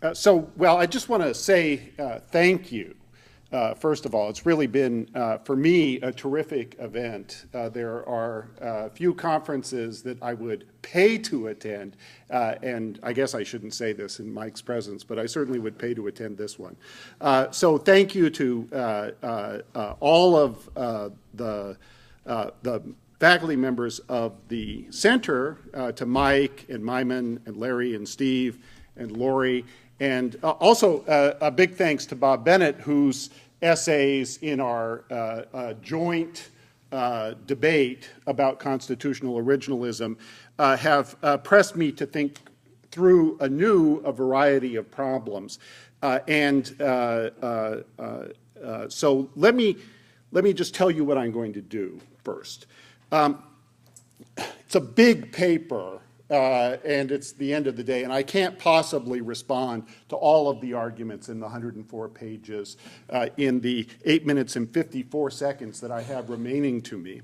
Well, I just want to say thank you. First of all, it's really been, for me, a terrific event. There are a few conferences that I would pay to attend, and I guess I shouldn't say this in Mike's presence, but I certainly would pay to attend this one. So thank you to all of the faculty members of the center, to Mike and Myman and Larry and Steve and Lori, and also a big thanks to Bob Bennett, whose essays in our joint debate about constitutional originalism have pressed me to think through anew a variety of problems. So let me just tell you what I'm going to do first. It's a big paper. And it's the end of the day, and I can't possibly respond to all of the arguments in the 104 pages in the 8 minutes and 54 seconds that I have remaining to me.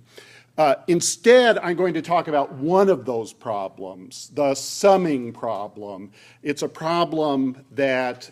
Instead, I'm going to talk about one of those problems, the summing problem. It's a problem that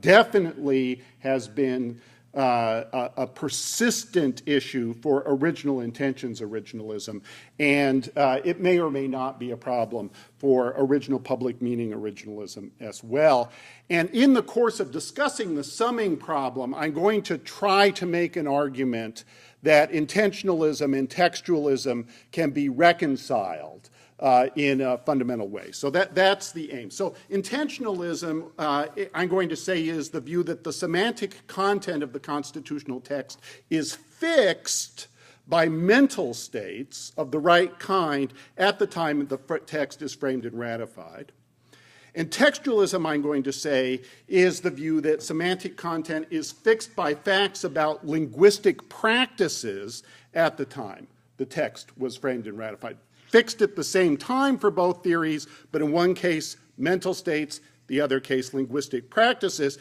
definitely has been a persistent issue for original intentions originalism, and it may or may not be a problem for original public meaning originalism as well. And in the course of discussing the summing problem, I'm going to try to make an argument that intentionalism and textualism can be reconciled in a fundamental way. So that's the aim. So intentionalism, I'm going to say, is the view that the semantic content of the constitutional text is fixed by mental states of the right kind at the time the text is framed and ratified. And textualism, I'm going to say, is the view that semantic content is fixed by facts about linguistic practices at the time the text was framed and ratified. Fixed at the same time for both theories, but in one case, mental states, the other case, linguistic practices.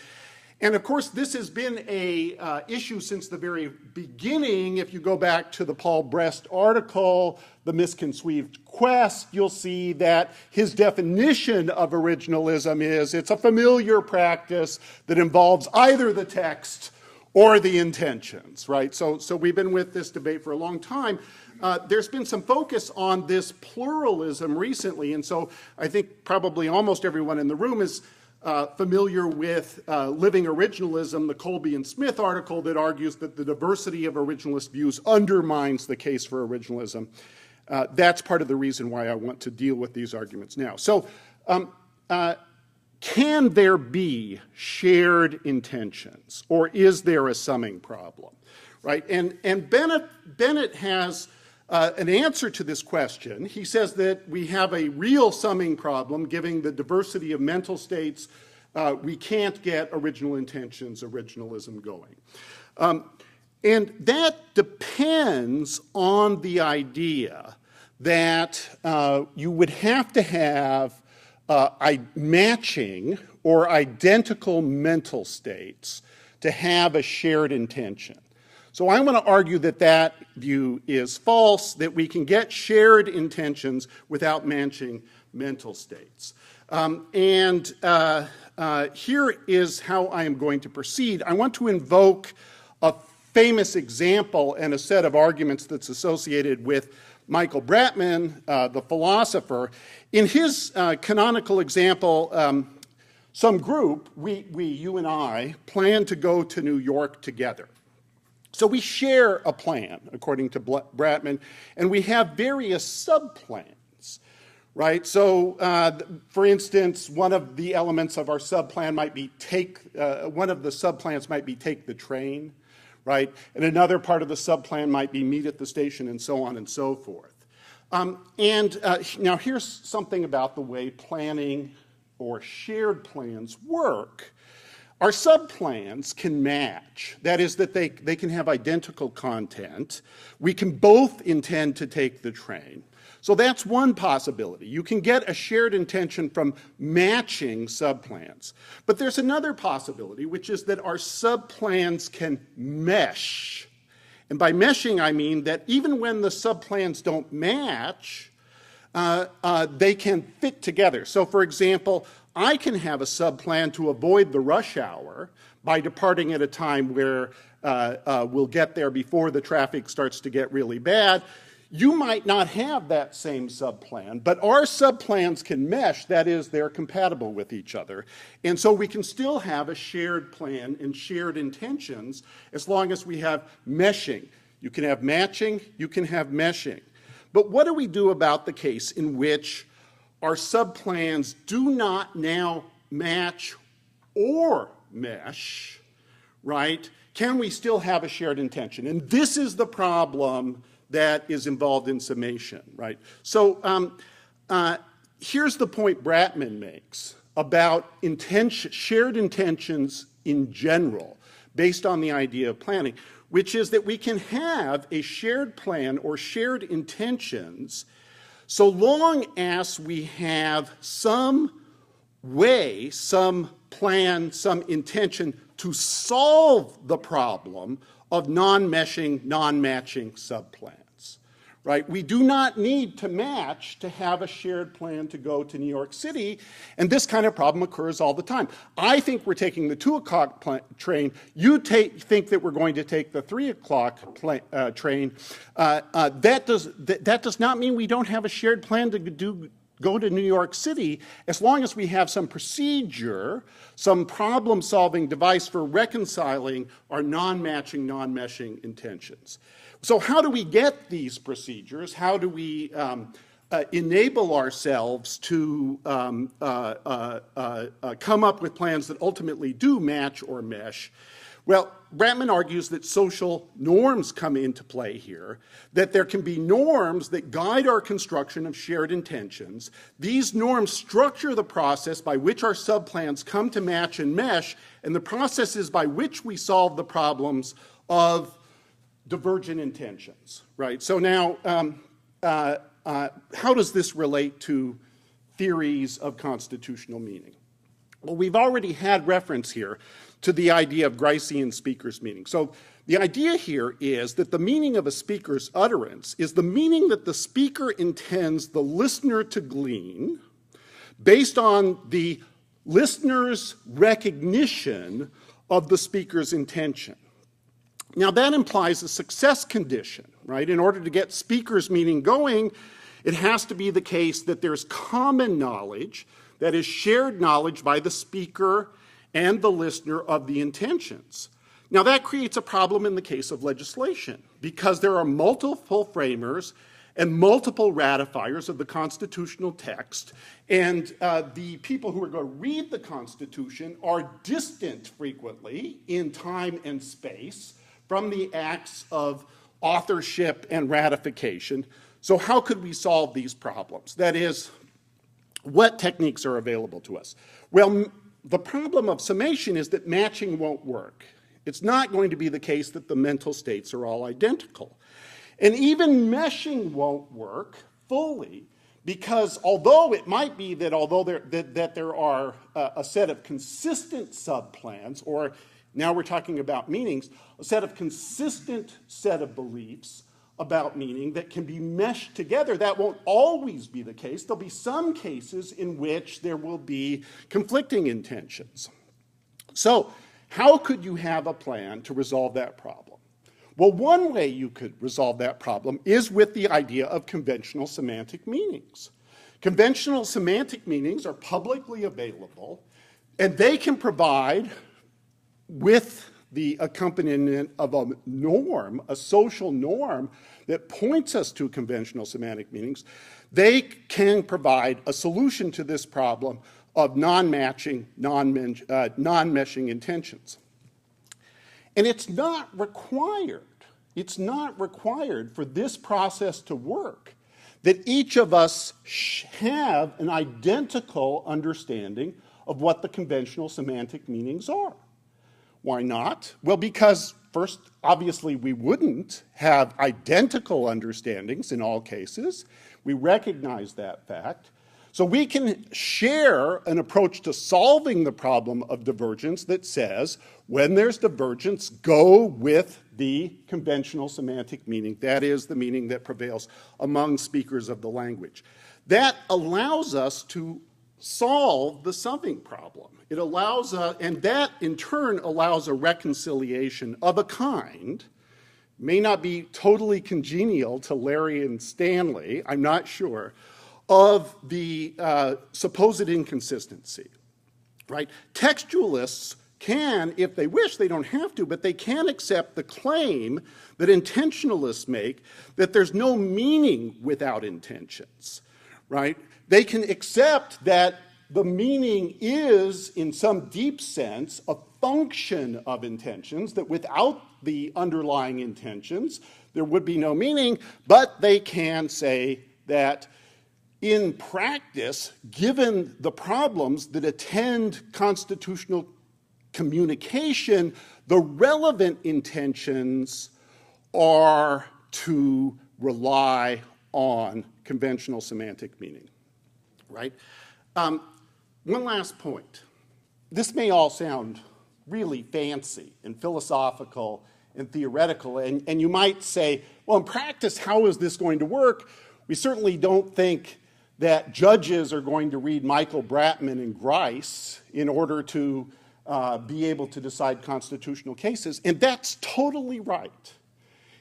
And of course, this has been a issue since the very beginning. If you go back to the Paul Brest article, The Misconceived Quest, you'll see that his definition of originalism is it's a familiar practice that involves either the text or the intentions, right? So we've been with this debate for a long time. There's been some focus on this pluralism recently, and so I think probably almost everyone in the room is familiar with Living Originalism, the Colby and Smith article that argues that the diversity of originalist views undermines the case for originalism. That's part of the reason why I want to deal with these arguments now. So can there be shared intentions, or is there a summing problem, right? And Bennett has an answer to this question. He says that we have a real summing problem, given the diversity of mental states. We can't get original intentions, originalism going. And that depends on the idea that you would have to have matching or identical mental states to have a shared intention. So I want to argue that that view is false, that we can get shared intentions without matching mental states. Here is how I am going to proceed. I want to invoke a famous example and a set of arguments that's associated with Michael Bratman, the philosopher. In his canonical example, some group, you and I, plan to go to New York together. So we share a plan, according to Bratman, and we have various subplans, right? So, for instance, one of the elements of our subplan might be one of the subplans might be take the train, right? And another part of the subplan might be meet at the station, and so on and so forth. Now here's something about the way planning or shared plans work. Our subplans can match. That is, that they can have identical content. We can both intend to take the train. So that's one possibility. You can get a shared intention from matching subplans. But there's another possibility, which is that our subplans can mesh. And by meshing, I mean that even when the subplans don't match, they can fit together. So, for example, I can have a subplan to avoid the rush hour by departing at a time where we'll get there before the traffic starts to get really bad. You might not have that same subplan, but our subplans can mesh. That is, they're compatible with each other. And so we can still have a shared plan and shared intentions as long as we have meshing. You can have matching, you can have meshing. But what do we do about the case in which our subplans do not now match or mesh, right? Can we still have a shared intention? And this is the problem that is involved in summation, right? So here's the point Bratman makes about shared intentions in general, based on the idea of planning, which is that we can have a shared plan or shared intentions so long as we have some way, some plan, some intention to solve the problem of non-meshing, non-matching subplans, right? We do not need to match to have a shared plan to go to New York City, and this kind of problem occurs all the time. I think we're taking the 2 o'clock train. You think that we're going to take the 3 o'clock train. That does not mean we don't have a shared plan to go to New York City, as long as we have some procedure, some problem-solving device for reconciling our non-matching, non-meshing intentions. So how do we get these procedures? How do we enable ourselves to come up with plans that ultimately do match or mesh? Well, Bratman argues that social norms come into play here, that there can be norms that guide our construction of shared intentions. These norms structure the process by which our subplans come to match and mesh, and the processes by which we solve the problems of divergent intentions, right? So now, how does this relate to theories of constitutional meaning? Well, we've already had reference here to the idea of Gricean speaker's meaning. So the idea here is that the meaning of a speaker's utterance is the meaning that the speaker intends the listener to glean based on the listener's recognition of the speaker's intention. Now that implies a success condition, right? In order to get speaker's meaning going, it has to be the case that there's common knowledge, that is shared knowledge by the speaker and the listener of the intentions. Now that creates a problem in the case of legislation, because there are multiple framers and multiple ratifiers of the constitutional text, and the people who are going to read the Constitution are distant frequently in time and space from the acts of authorship and ratification. So how could we solve these problems? That is, what techniques are available to us? Well, the problem of summation is that matching won't work. It's not going to be the case that the mental states are all identical. And even meshing won't work fully, because although it might be that there are a set of consistent subplans, or now we're talking about meanings, a set of consistent set of beliefs about meaning that can be meshed together, that won't always be the case. There'll be some cases in which there will be conflicting intentions. So how could you have a plan to resolve that problem? Well, one way you could resolve that problem is with the idea of conventional semantic meanings. Conventional semantic meanings are publicly available, and they can provide, with the accompaniment of a norm, a social norm that points us to conventional semantic meanings, they can provide a solution to this problem of non-matching, non-meshing intentions. And it's not required for this process to work that each of us have an identical understanding of what the conventional semantic meanings are. Why not? Well, because first, obviously, we wouldn't have identical understandings in all cases. We recognize that fact. So we can share an approach to solving the problem of divergence that says, when there's divergence, go with the conventional semantic meaning. That is the meaning that prevails among speakers of the language. That allows us to solve the summing problem. It allows, and that in turn allows a reconciliation of a kind, may not be totally congenial to Larry and Stanley, I'm not sure, of the supposed inconsistency, right? Textualists can, if they wish, they don't have to, but they can accept the claim that intentionalists make that there's no meaning without intentions, right? They can accept that the meaning is, in some deep sense, a function of intentions, that without the underlying intentions, there would be no meaning, but they can say that in practice, given the problems that attend constitutional communication, the relevant intentions are to rely on conventional semantic meaning, right? One last point. This may all sound really fancy and philosophical and theoretical, and you might say, well, in practice, how is this going to work? We certainly don't think that judges are going to read Michael Bratman and Grice in order to be able to decide constitutional cases, and that's totally right.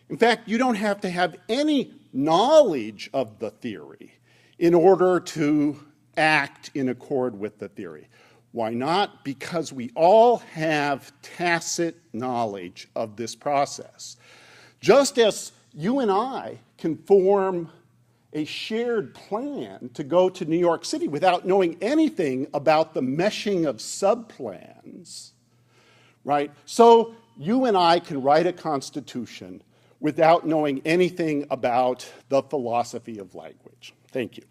In fact, you don't have to have any knowledge of the theory in order to act in accord with the theory. Why not? Because we all have tacit knowledge of this process. Just as you and I can form a shared plan to go to New York City without knowing anything about the meshing of subplans, right? So you and I can write a constitution without knowing anything about the philosophy of language. Thank you.